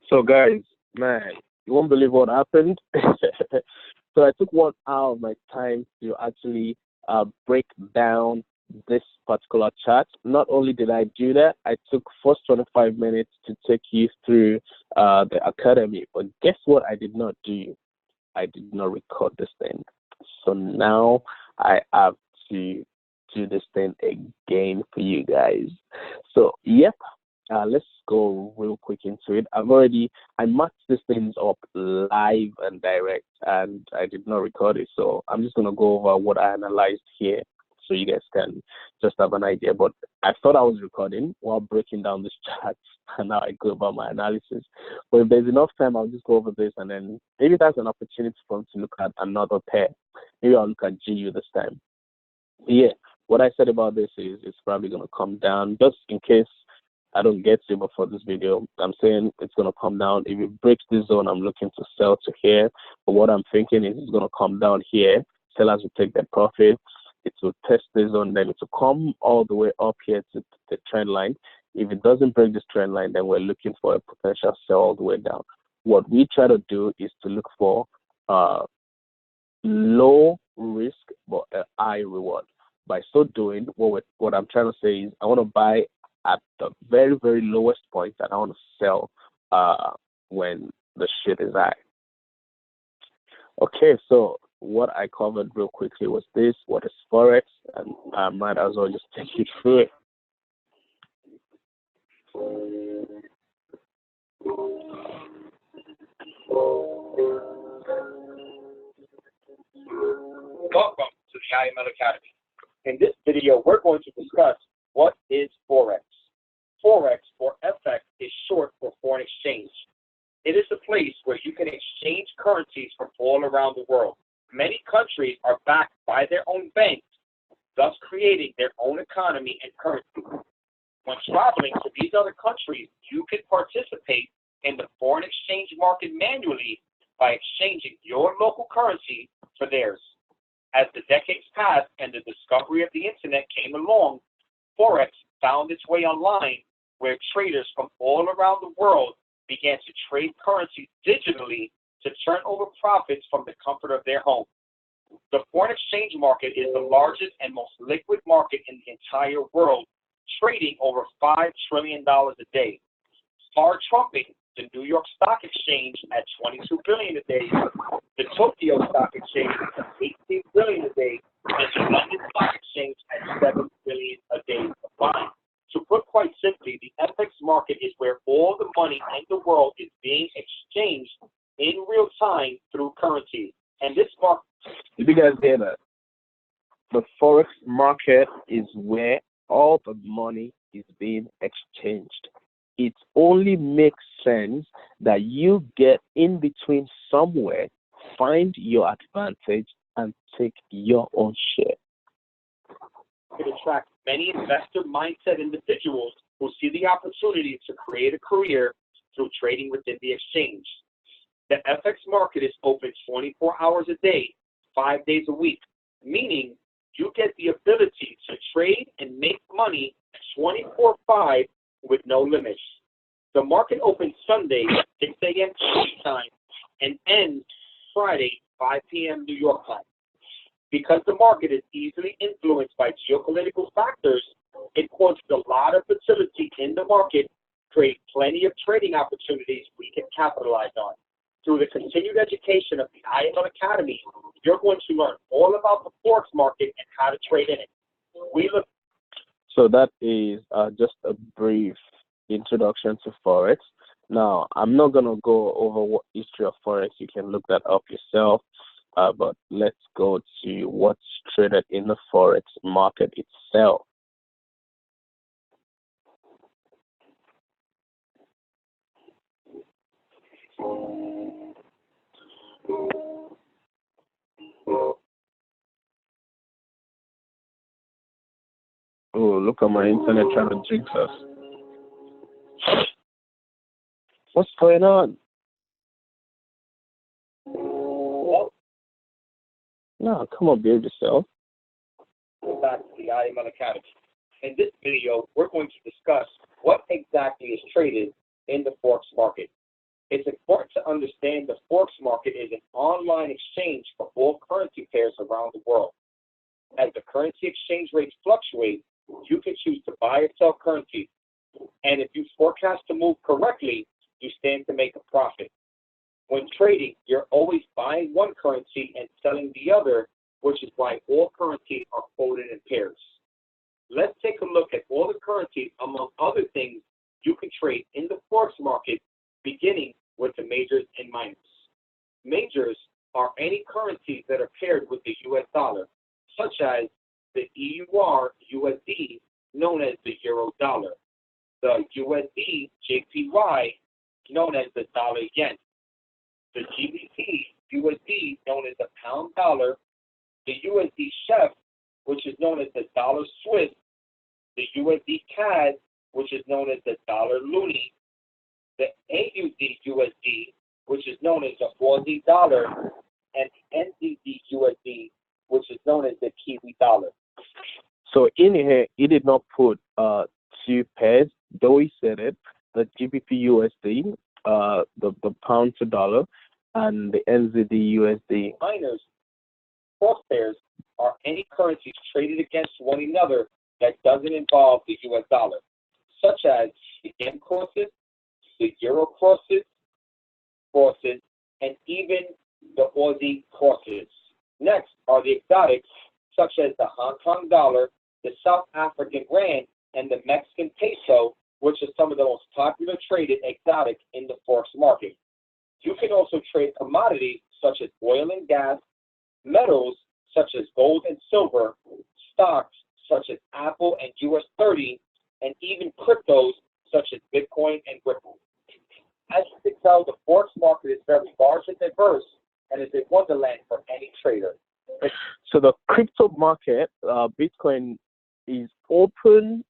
So, guys, man, you won't believe what happened. So, I took 1 hour of my time to actually break down this particular chart. Not only did I do that, I took first 25 minutes to take you through the academy. But guess what? I did not do. I did not record this thing. So now I have to do this thing again for you guys. So, yep, let's go real quick into it. I marked these things up live and direct, and I did not record it. So I'm just gonna go over what I analyzed here, so you guys can just have an idea. But I thought I was recording while breaking down this chart, and now I go about my analysis. But if there's enough time, I'll just go over this, and then maybe that's an opportunity for me to look at another pair. Maybe I'll look at GU this time. Yeah, what I said about this is it's probably gonna come down just in case I don't get to before this video. I'm saying it's gonna come down. If it breaks this zone, I'm looking to sell to here. But what I'm thinking is it's gonna come down here. Sellers will take their profit. It will test this zone, then it will come all the way up here to the trend line. If it doesn't break this trend line, then we're looking for a potential sell all the way down. What we try to do is to look for uh low risk but a high reward. By so doing, what I'm trying to say is I want to buy at the very, very lowest point, and I want to sell when the shit is high. Okay, so what I covered real quickly was this: what is forex, and I might as well just take you through it. Welcome to the IML Academy. In this video, we're going to discuss what is Forex. Forex, or FX, is short for foreign exchange. It is a place where you can exchange currencies from all around the world. Many countries are backed by their own banks, thus creating their own economy and currency. When traveling to these other countries, you can participate in the foreign exchange market manually by exchanging your local currency for theirs. As the decades passed and the discovery of the internet came along, Forex found its way online, where traders from all around the world began to trade currencies digitally to turn over profits from the comfort of their home. The foreign exchange market is the largest and most liquid market in the entire world, trading over $5 trillion a day, far trumping the New York Stock Exchange at $22 billion a day, the Tokyo Stock Exchange at $18 billion a day, and the London Stock Exchange at $7 billion a day combined. To put quite simply, the FX market is where all the money in the world is being exchanged in real time through currency. And this market, Did you guys hear that? The forex market is where all the money is being exchanged. It only makes sense that you get in between somewhere, find your advantage, and take your own share. it attracts many investor mindset individuals who see the opportunity to create a career through trading within the exchange. The FX market is open 24 hours a day, 5 days a week, meaning you get the ability to trade and make money 24/5 with no limits. The market opens Sunday, 6 a.m. time, and ends Friday, 5 p.m. New York time. Because the market is easily influenced by geopolitical factors, it causes a lot of volatility in the market, create plenty of trading opportunities we can capitalize on. Through the continued education of the IML Academy, you're going to learn all about the forex market and how to trade in it. So that is just a brief introduction to forex. Now, I'm not gonna go over what history of forex. You can look that up yourself. But let's go to what's traded in the forex market itself. Oh, look at my internet trying to jinx us. What's going on? No, come on, behave yourself. Back to the IML Academy. In this video, we're going to discuss what exactly is traded in the Forex market. It's important to understand the Forex market is an online exchange for all currency pairs around the world. As the currency exchange rates fluctuate, you can choose to buy or sell currency. And if you forecast to move correctly, you stand to make a profit. When trading, you're always buying one currency and selling the other, which is why all currencies are quoted in pairs. Let's take a look at all the currencies, among other things, you can trade in the Forex market, beginning with the majors and minors. Majors are any currencies that are paired with the US dollar, such as the EUR USD, known as the Euro dollar, the USD JPY, known as the dollar yen, the GBP USD, known as the pound dollar, the USD chef, which is known as the dollar Swiss, the USD CAD, which is known as the dollar loonie, the AUD USD, which is known as the Aussie dollar, and the NZD USD, which is known as the Kiwi dollar. So in here, he did not put two pairs, though he said it, the GBP USD, the pound to dollar, and the NZD USD. Minors, cross pairs, are any currencies traded against one another that doesn't involve the US dollar, such as the yen crosses, the euro crosses, and even the Aussie crosses. Next are the exotics, such as the Hong Kong dollar, the South African rand, and the Mexican peso, which are some of the most popular traded exotic in the Forex market. You can also trade commodities such as oil and gas, metals such as gold and silver, stocks such as Apple and US 30, and even cryptos such as Bitcoin and Ripple. As you can tell, the Forex market is very large and diverse and is a wonderland for any trader. So the crypto market, Bitcoin, is open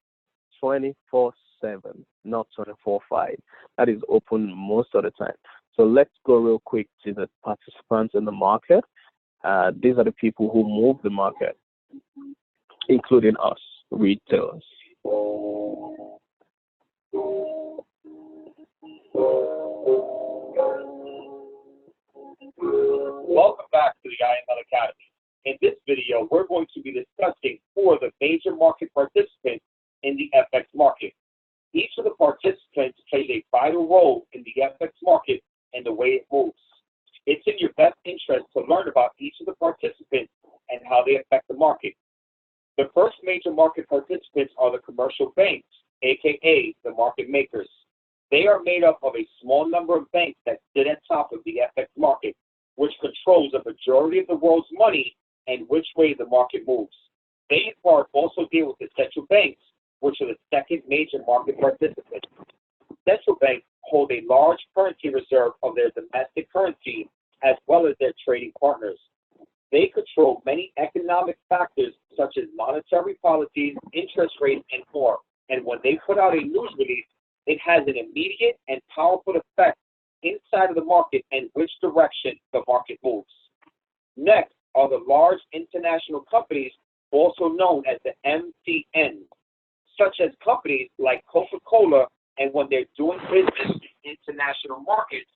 24/7, not 24/5. That is open most of the time. So let's go real quick to the participants in the market. These are the people who move the market, including us, retailers. Welcome back to the IML Academy. In this video, we're going to be discussing 4 of the major market participants in the FX market. Each of the participants plays a vital role in the FX market and the way it moves. It's in your best interest to learn about each of the participants and how they affect the market. The first major market participants are the commercial banks, aka the market makers. They are made up of a small number of banks that sit at top of the FX market, which controls a majority of the world's money and which way the market moves. They in part also deal with the central banks, which are the second major market participant. Central banks hold a large currency reserve of their domestic currency as well as their trading partners. They control many economic factors such as monetary policies, interest rates, and more. And when they put out a news release, it has an immediate and powerful effect inside of the market and which direction the market moves. Next are the large international companies, also known as the MCNs, such as companies like Coca-Cola, and when they're doing business in international markets,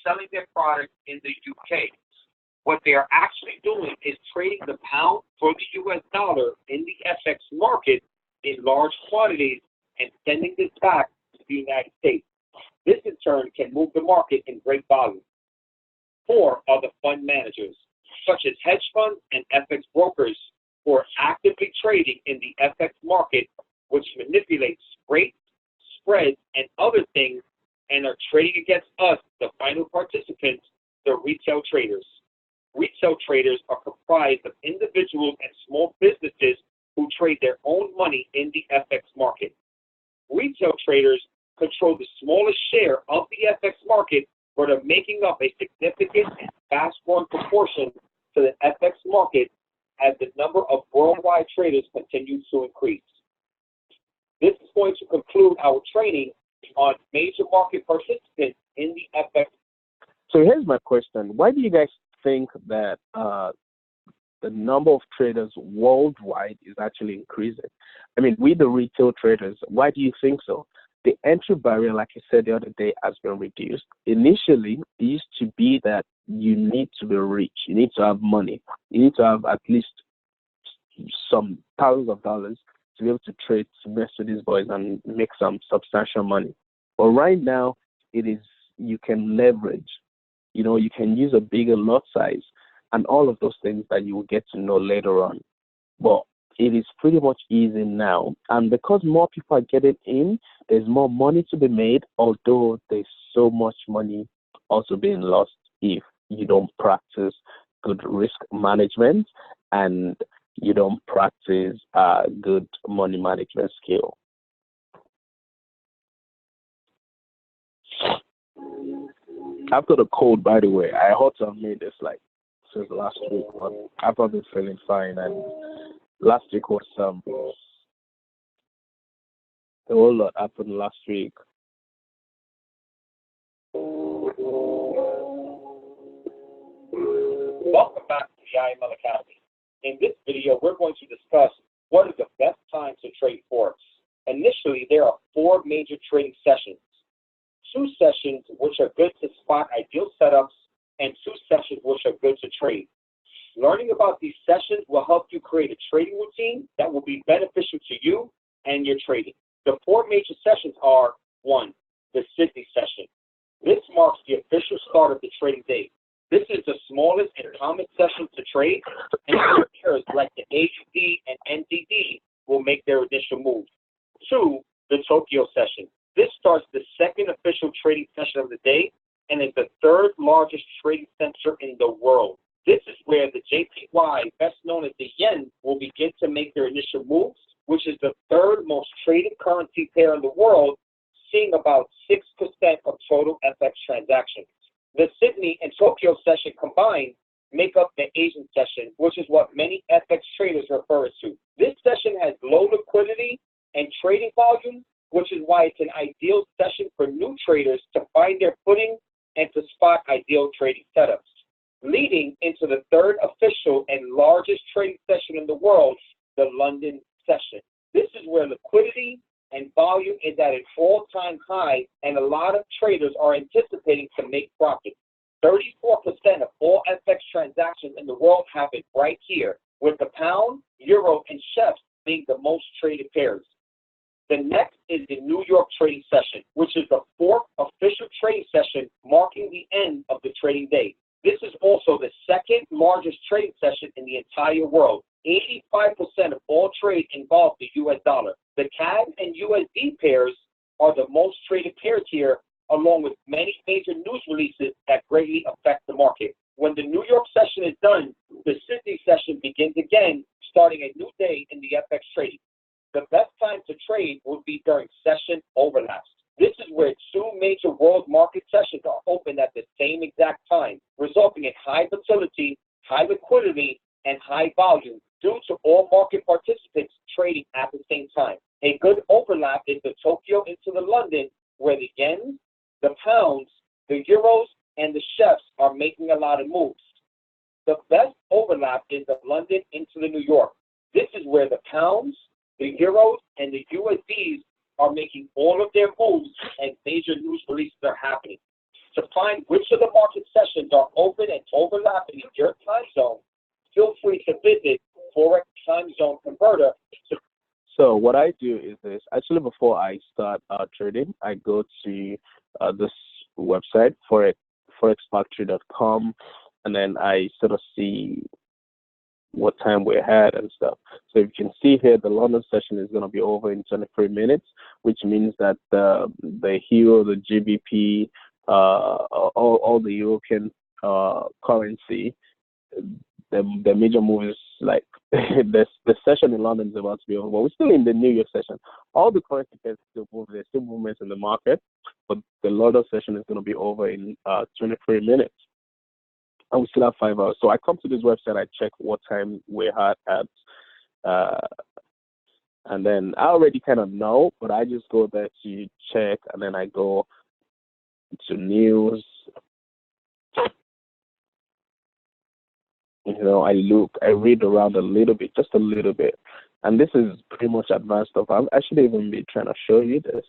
selling their products in the UK. What they are actually doing is trading the pound for the US dollar in the FX market in large quantities and sending this back to the United States. This in turn can move the market in great volume. 4 are the fund managers, such as hedge funds and FX brokers, who are actively trading in the FX market, which manipulates rates, spreads, and other things, and are trading against us, the final participants, the retail traders. Retail traders are comprised of individuals and small businesses who trade their own money in the FX market. Retail traders control the smallest share of the FX market, but are making up a significant and fast-growing proportion to the FX market as the number of worldwide traders continues to increase. This is going to conclude our training on major market participants in the FX. So here's my question. Why do you guys think that the number of traders worldwide is actually increasing? I mean, we the retail traders, why do you think so? the entry barrier, like I said the other day, has been reduced. Initially, it used to be that you need to be rich, you need to have money, you need to have at least some thousands of dollars to be able to trade to mess with these boys and make some substantial money. But right now, it is you can leverage. You can use a bigger lot size and all of those things that you will get to know later on. But it is pretty much easy now. And because more people are getting in, there's more money to be made, although there's so much money also being lost if you don't practice good risk management and you don't practice good money management skill. After the cold, by the way, I ought to have made this like since last week, but I've not been feeling fine. And last week was a whole lot happened last week. Welcome back to the IML Academy. In this video, we're going to discuss what is the best time to trade Forex. Initially, there are 4 major trading sessions. 2 sessions which are good to spot ideal setups, and 2 sessions which are good to trade. Learning about these sessions will help you create a trading routine that will be beneficial to you and your trading. The 4 major sessions are: 1, the Sydney session. This marks the official start of the trading day. This is the smallest and common session to trade, and pairs like the AUD and NDD will make their initial move. 2, the Tokyo session. This starts the second official trading session of the day and is the 3rd largest trading center in the world. This is where the JPY, best known as the yen, will begin to make their initial moves, which is the 3rd most traded currency pair in the world, seeing about 6% of total FX transactions. The Sydney and Tokyo session combined make up the Asian session, which is what many FX traders refer to. This session has low liquidity and trading volume, which is why it's an ideal session for new traders to find their footing and to spot ideal trading setups. Leading into the 3rd official and largest trading session in the world, the London session. This is where liquidity and volume is at an all-time high, and a lot of traders are anticipating to make profits. 34% of all FX transactions in the world happen right here, with the pound, euro, and chefs being the most traded pairs. The next is the New York trading session, which is the 4th official trading session, marking the end of the trading day. This is also the 2nd largest trading session in the entire world. 85% of all trade involve the US dollar. The CAD and USD pairs are the most traded pairs here, along with many major news releases that greatly affect the market. When the New York session is done, the Sydney session begins again, starting a new day in the FX trading. The best time to trade will be during session overlaps. This is where 2 major world market sessions are open at the same exact time, resulting in high volatility, high liquidity, and high volume due to all market participants trading at the same time. A good overlap is the Tokyo into the London, where the yen, the pounds, the euros, and the chefs are making a lot of moves. The best overlap is the London into the New York. This is where the pounds, the euros, and the USDs are making all of their moves and major news releases are happening. To find which of the market sessions are open and overlapping in your time zone, feel free to visit Forex Time Zone Converter. So what I do is this. Actually, before I start trading, I go to this website, forexfactory.com, and then I sort of see what time we had and stuff. So you can see here, the London session is going to be over in 23 minutes, which means that the euro, the GBP, all the European currency, the major moves, like the session in London is about to be over, but we're still in the New York session. All the currency pairs still move. There's still movements in the market, but the London session is going to be over in 23 minutes. And we still have 5 hours. So I come to this website, I check what time we had at, and then I already kind of know, but I just go there to check, and then I go to news. I look, I read around a little bit, just a little bit. And this is pretty much advanced stuff. I've actually even been trying to show you this.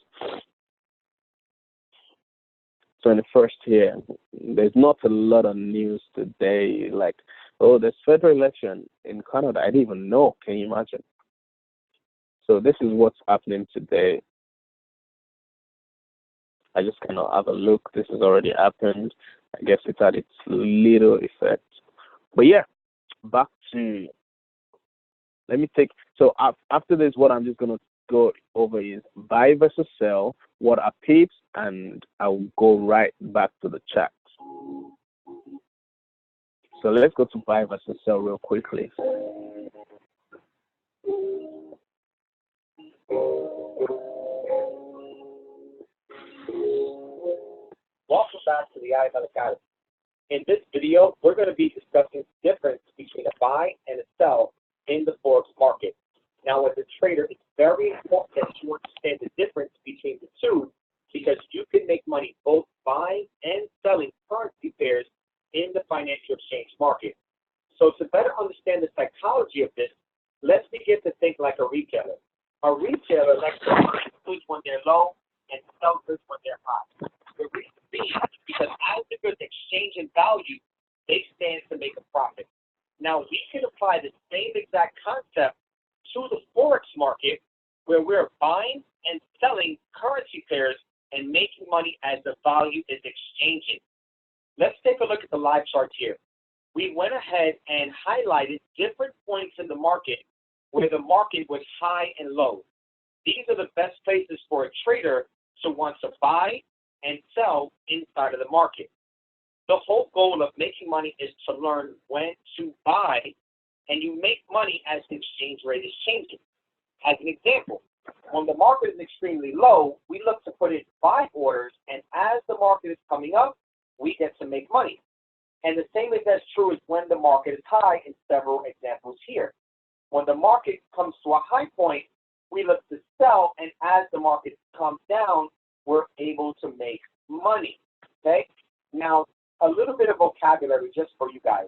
21st here. There's not a lot of news today. Like, oh, there's federal election in Canada. I didn't even know. Can you imagine? So this is what's happening today. I just cannot have a look. This has already happened. I guess it's had its little effect. But yeah, back to, let me take, so after this, what I'm just going to go over is buy versus sell, what are pips, and I'll go right back to the chart. So let's go to buy versus sell real quickly. Welcome back to the IML Academy. In this video, we're going to be discussing the difference between a buy and a sell in the Forex market. Now, as a trader, it's very important that you understand the difference between the two, because you can make money both buying and selling currency pairs in the financial exchange market. So to better understand the psychology of this, let's begin to think like a retailer. A retailer likes to buy goods when they're low and sell goods when they're high. The reason being is because as the goods exchange in value, they stand to make a profit. Now, we can apply the same exact concept to the Forex market, where we're buying and selling currency pairs and making money as the value is exchanging. Let's take a look at the live chart here. We went ahead and highlighted different points in the market where the market was high and low. These are the best places for a trader to want to buy and sell inside of the market. The whole goal of making money is to learn when to buy, and you make money as the exchange rate is changing. As an example, when the market is extremely low, we look to put in buy orders, and as the market is coming up, we get to make money. And the same is as true as when the market is high in several examples here. When the market comes to a high point, we look to sell, and as the market comes down, we're able to make money, okay? Now, a little bit of vocabulary just for you guys.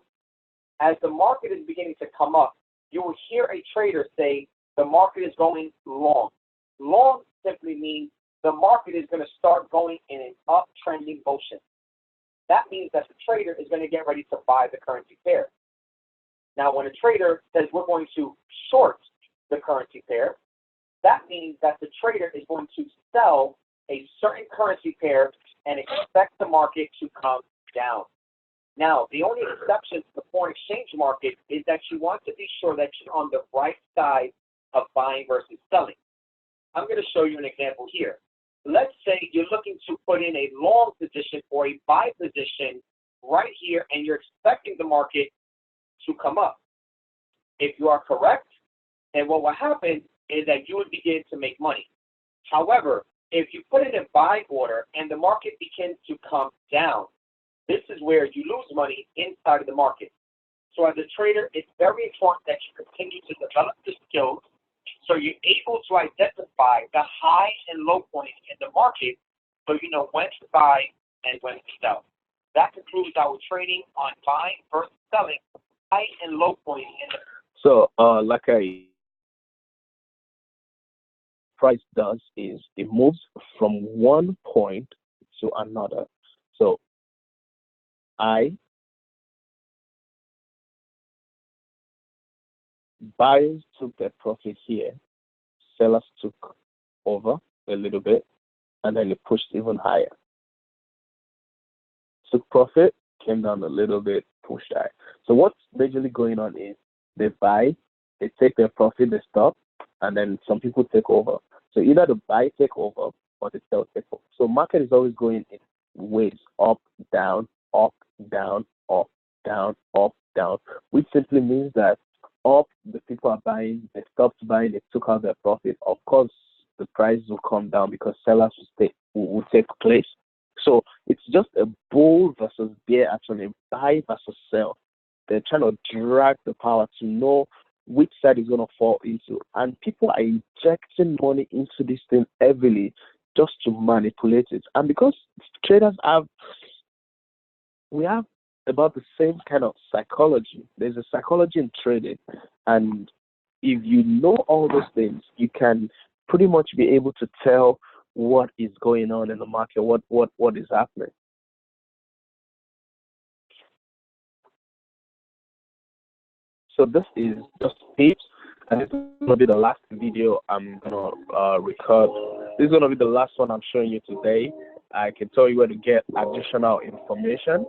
As the market is beginning to come up, you will hear a trader say the market is going long. Long simply means the market is going to start going in an uptrending motion. That means that the trader is going to get ready to buy the currency pair. Now, when a trader says we're going to short the currency pair, that means that the trader is going to sell a certain currency pair and expect the market to come down. Now, the only exception to the foreign exchange market is that you want to be sure that you're on the right side of buying versus selling. I'm going to show you an example here. Let's say you're looking to put in a long position or a buy position right here, and you're expecting the market to come up. If you are correct, and what will happen is that you would begin to make money. However, if you put in a buy order and the market begins to come down, this is where you lose money inside of the market. So as a trader, it's very important that you continue to develop the skills so you're able to identify the high and low points in the market so you know when to buy and when to sell. That concludes our training on buying versus selling, high and low points in the So, like price does is it moves from one point to another. So buyers took their profit here, sellers took over a little bit, and then it pushed even higher. Took profit, came down a little bit, pushed high. So what's majorly going on is they buy, they take their profit, they stop, and then some people take over. So either the buy take over or the sell take over. So market is always going in waves, up, down, up, down, up, down, up, down, which simply means that up, the people are buying, they stopped buying, they took out their profit. Of course, the price will come down because sellers will take place. So it's just a bull versus bear action, a buy versus sell. They're trying to drag the power to know which side is going to fall into. And people are injecting money into this thing heavily just to manipulate it. And because traders we have about the same kind of psychology. There's a psychology in trading. And if you know all those things, you can pretty much be able to tell what is going on in the market, what is happening. So this is just tips, and this is gonna be the last video I'm gonna record. This is gonna be the last one I'm showing you today. I can tell you where to get additional information.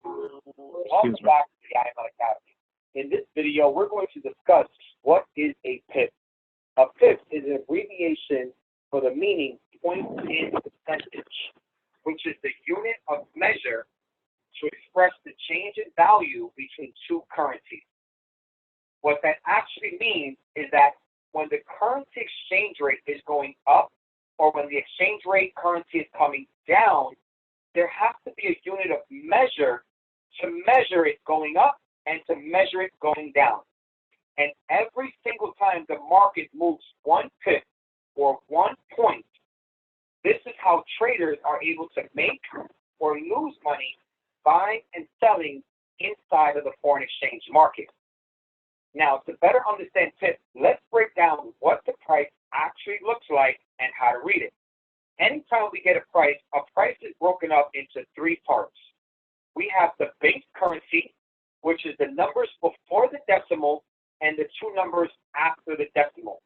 Welcome back to the IML Academy. In this video, we're going to discuss what is a pip. A pip is an abbreviation for the meaning point in percentage, which is the unit of measure to express the change in value between two currencies. What that actually means is that when the currency exchange rate is going up or when the exchange rate currency is coming down, there has to be a unit of measure to measure it going up and to measure it going down. And every single time the market moves 1 pip or 1 point, this is how traders are able to make or lose money buying and selling inside of the foreign exchange market. Now, to better understand pips, let's break down what the price actually looks like and how to read it. Anytime we get a price is broken up into 3 parts. We have the base currency, which is the numbers before the decimal and the 2 numbers after the decimal.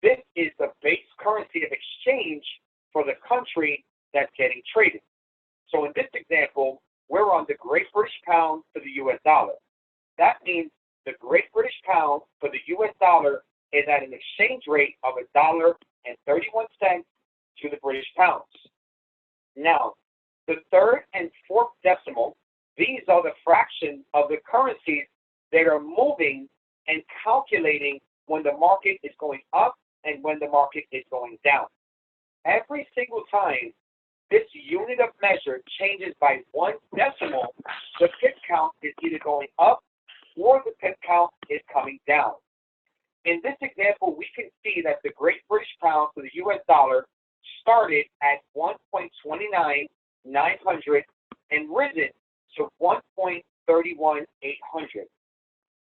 This is the base currency of exchange for the country that's getting traded. So in this example, we're on the Great British Pound to the US dollar. That means the Great British Pound for the US dollar is at an exchange rate of $1.31 to the British pounds. Now, the 3rd and 4th decimal, these are the fractions of the currencies that are moving and calculating when the market is going up and when the market is going down. Every single time this unit of measure changes by 1 decimal, the pip count is either going up or the pip count is coming down. In this example, we can see that the Great British Pound to the US dollar started at 1.29900 and risen to 1.31800.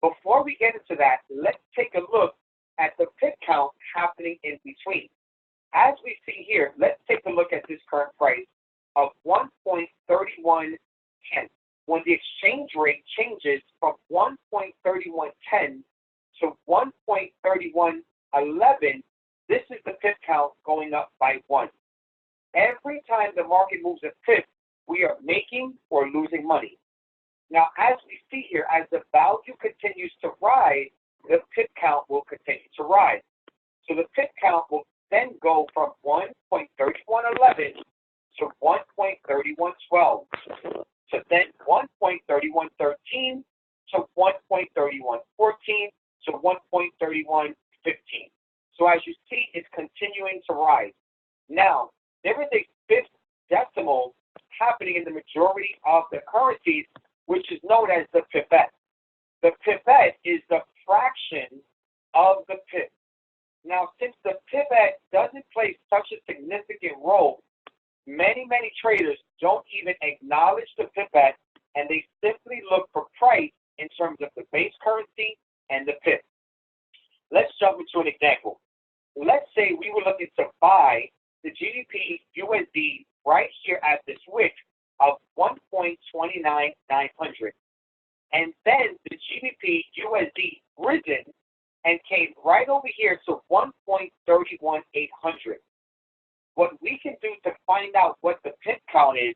Before we get into that, let's take a look at the pip count happening in between. As we see here, let's take a look at this current price of 1.3110. When the exchange rate changes from 1.3110 to 1.3111, this is the pip count going up by 1. Every time the market moves a pip, we are making or losing money. Now, as we see here, as the value continues to rise, the pip count will continue to rise. So the pip count will then go from 1.3111 to 1.3112, to then 1.3113 to 1.3114 to 1.3115. So as you see, it's continuing to rise. Now, there is a 5th decimal happening in the majority of the currencies, which is known as the pipette. The pipette is the fraction of the pip. Now, since the pipette doesn't play such a significant role, many traders don't even acknowledge the pipette, and they simply look for price in terms of the base currency and the pip. Let's jump into an example. Let's say we were looking to buy the GBP USD right here at this wick of 1.29900. And then the GBP USD risen and came right over here to 1.31800. What we can do to find out what the pip count is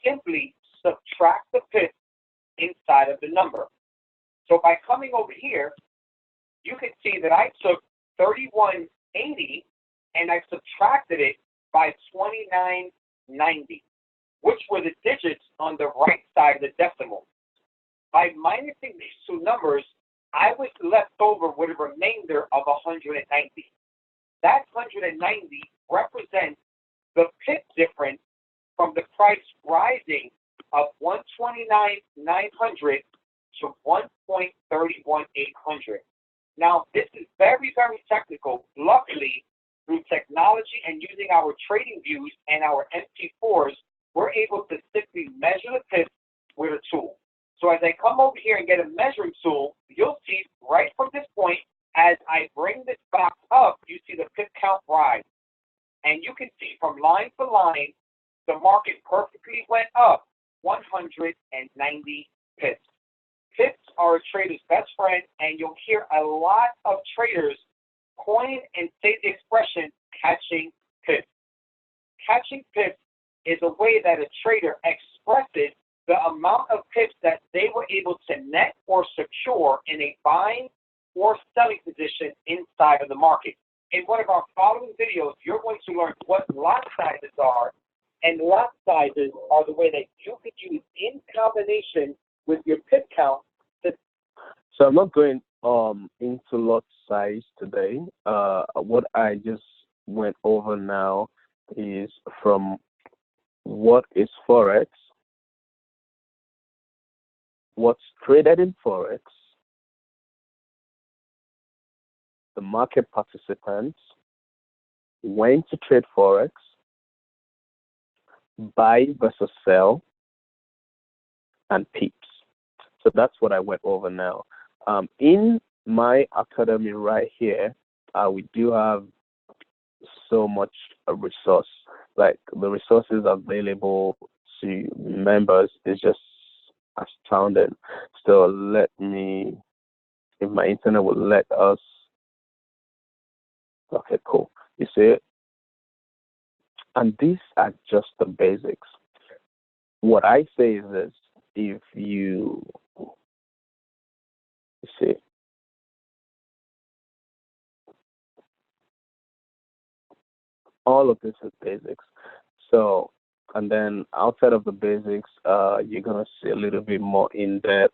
simply subtract the pip inside of the number. So by coming over here, you can see that I took 3180 and I subtracted it by 2990, which were the digits on the right side of the decimal. By minusing these 2 numbers, I was left over with a remainder of 190. That 190 represents the pip difference from the price rising of 129,900 to 1.31800. Now, this is very technical. Luckily, through technology and using our trading views and our MP4s, we're able to simply measure the pip with a tool. So as I come over here and get a measuring tool, you'll see right from this point, as I bring this box up, you see the pip count rise. And you can see from line to line, the market perfectly went up 190 pips. Pips are a trader's best friend, and you'll hear a lot of traders coin and say the expression catching pips. Catching pips is a way that a trader expresses the amount of pips that they were able to net or secure in a buying or selling position inside of the market. In one of our following videos, you're going to learn what lot sizes are, and lot sizes are the way that you could use in combination with your pip count. So I'm not going into lot size today. What I just went over now is from what is Forex, what's traded in Forex, the market participants, when to trade Forex, buy versus sell, and pips. So that's what I went over now. In my academy right here, we do have so much resource. Like the resources available to members is just astounding. So let me, if my internet will let us. Okay, cool. You see it? And these are just the basics. What I say is this: if you see, all of this is basics. So, and then outside of the basics, you're gonna see a little bit more in depth.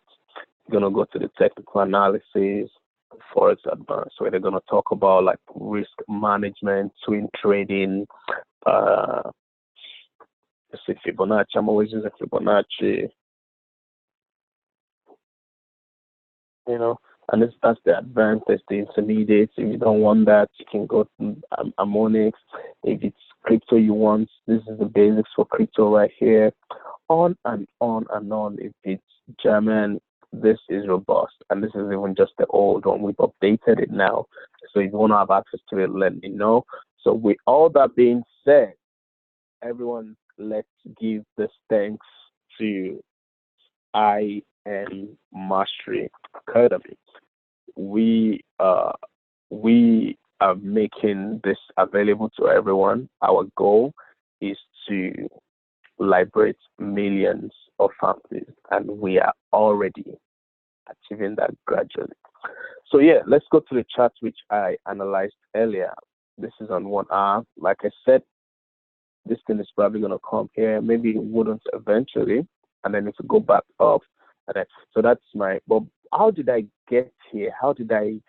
You're gonna go to the technical analysis, Forex Advanced, where they're gonna talk about like risk management, swing trading, let's see, Fibonacci. I'm always using Fibonacci, you know, and that's the advanced, that's the intermediate. If you don't want that, you can go to harmonics. If it's crypto you want, this is the basics for crypto right here. On and on and on. If it's German, this is robust, and this is even just the old one. We've updated it now, so if you want to have access to it, let me know. So with all that being said, everyone, let's give this thanks to I Am Mastery Academy. We are making this available to everyone. Our goal is to liberate millions of families, and we are already achieving that gradually. So yeah, let's go to the chart which I analyzed earlier. This is on 1 hour. Like I said, this thing is probably going to come here. Maybe it wouldn't eventually, and then it will go back up. And then, so that's my, but how did I get here? How did I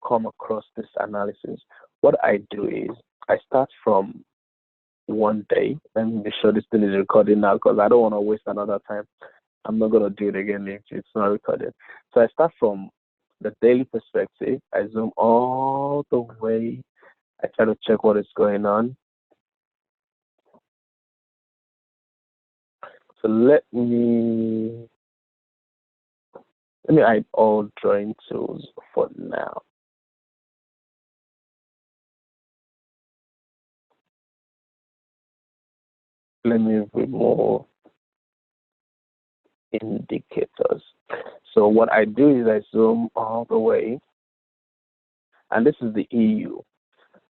come across this analysis? What I do is I start from one day. Let me be sure this thing is recording now, because I don't want to waste another time. I'm not going to do it again if it's not recorded. So I start from the daily perspective. I zoom all the way. I try to check what is going on. So let me hide all drawing tools for now. Let me remove indicators. So what I do is I zoom all the way, and this is the EU.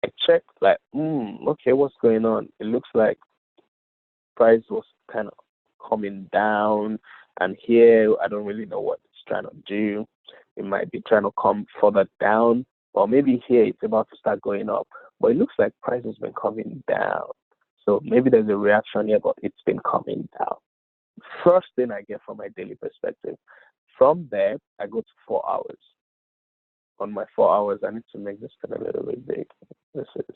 I check like, okay, what's going on? It looks like price was kind of coming down, and here I don't really know what it's trying to do. It might be trying to come further down, or maybe here it's about to start going up, but it looks like price has been coming down. So maybe there's a reaction here, but it's been coming down. First thing I get from my daily perspective. From there, I go to 4 hours. On my 4 hours, I need to make this thing a little bit big. This is.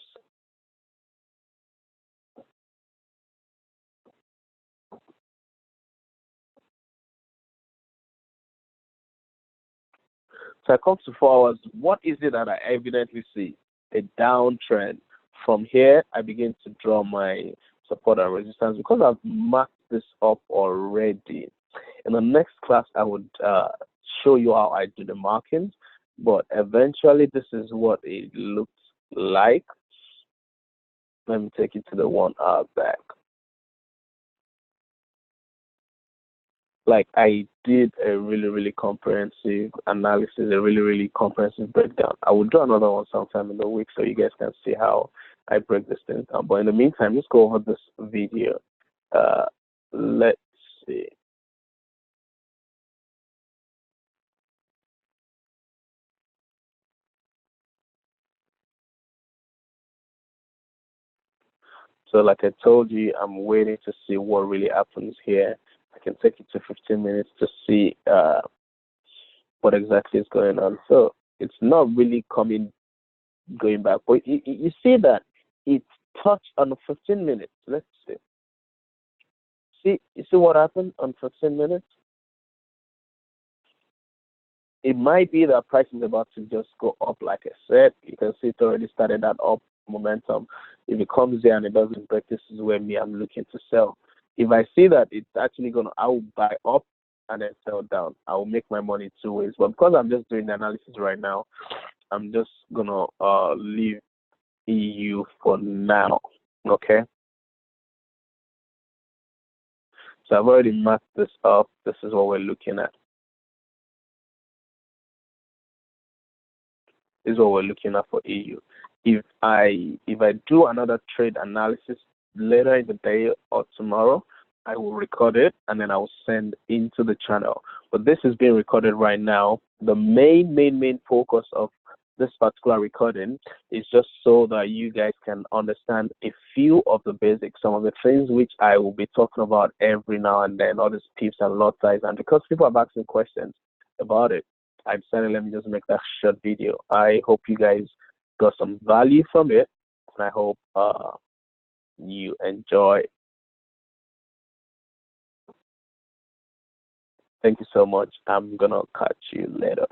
So I come to 4 hours. What is it that I evidently see? A downtrend. From here, I begin to draw my support and resistance because I've marked this up already. In the next class, I would show you how I do the markings, but eventually this is what it looks like. Let me take you to the 1 hour back. Like I did a really comprehensive analysis, a really comprehensive breakdown. I will do another one sometime in the week so you guys can see how I break this thing down. But in the meantime, let's go over this video. Uh, let's see. So like I told you, I'm waiting to see what really happens here. I can take it to 15 minutes to see what exactly is going on. So it's not really going back. But you see that it touched on the 15 minutes. Let's see. You see what happened on 15 minutes? It might be that price is about to just go up, like I said. You can see it already started that up momentum. If it comes there and it doesn't break, this is where I'm looking to sell. If I see that it's actually gonna, I will buy up and then sell down. I will make my money two ways. But because I'm just doing the analysis right now, I'm just gonna leave EU for now. Okay. So I've already marked this up. This is what we're looking at. This is what we're looking at for EU. If I do another trade analysis later in the day or tomorrow, I will record it and then I will send into the channel. But this is being recorded right now. The main focus of this particular recording is just so that you guys can understand a few of the basics, some of the things which I will be talking about every now and then, all these tips and lot size. And because people have asking questions about it, I decided let me just make that short video. I hope you guys got some value from it, and I hope you enjoy. Thank you so much. I'm gonna catch you later.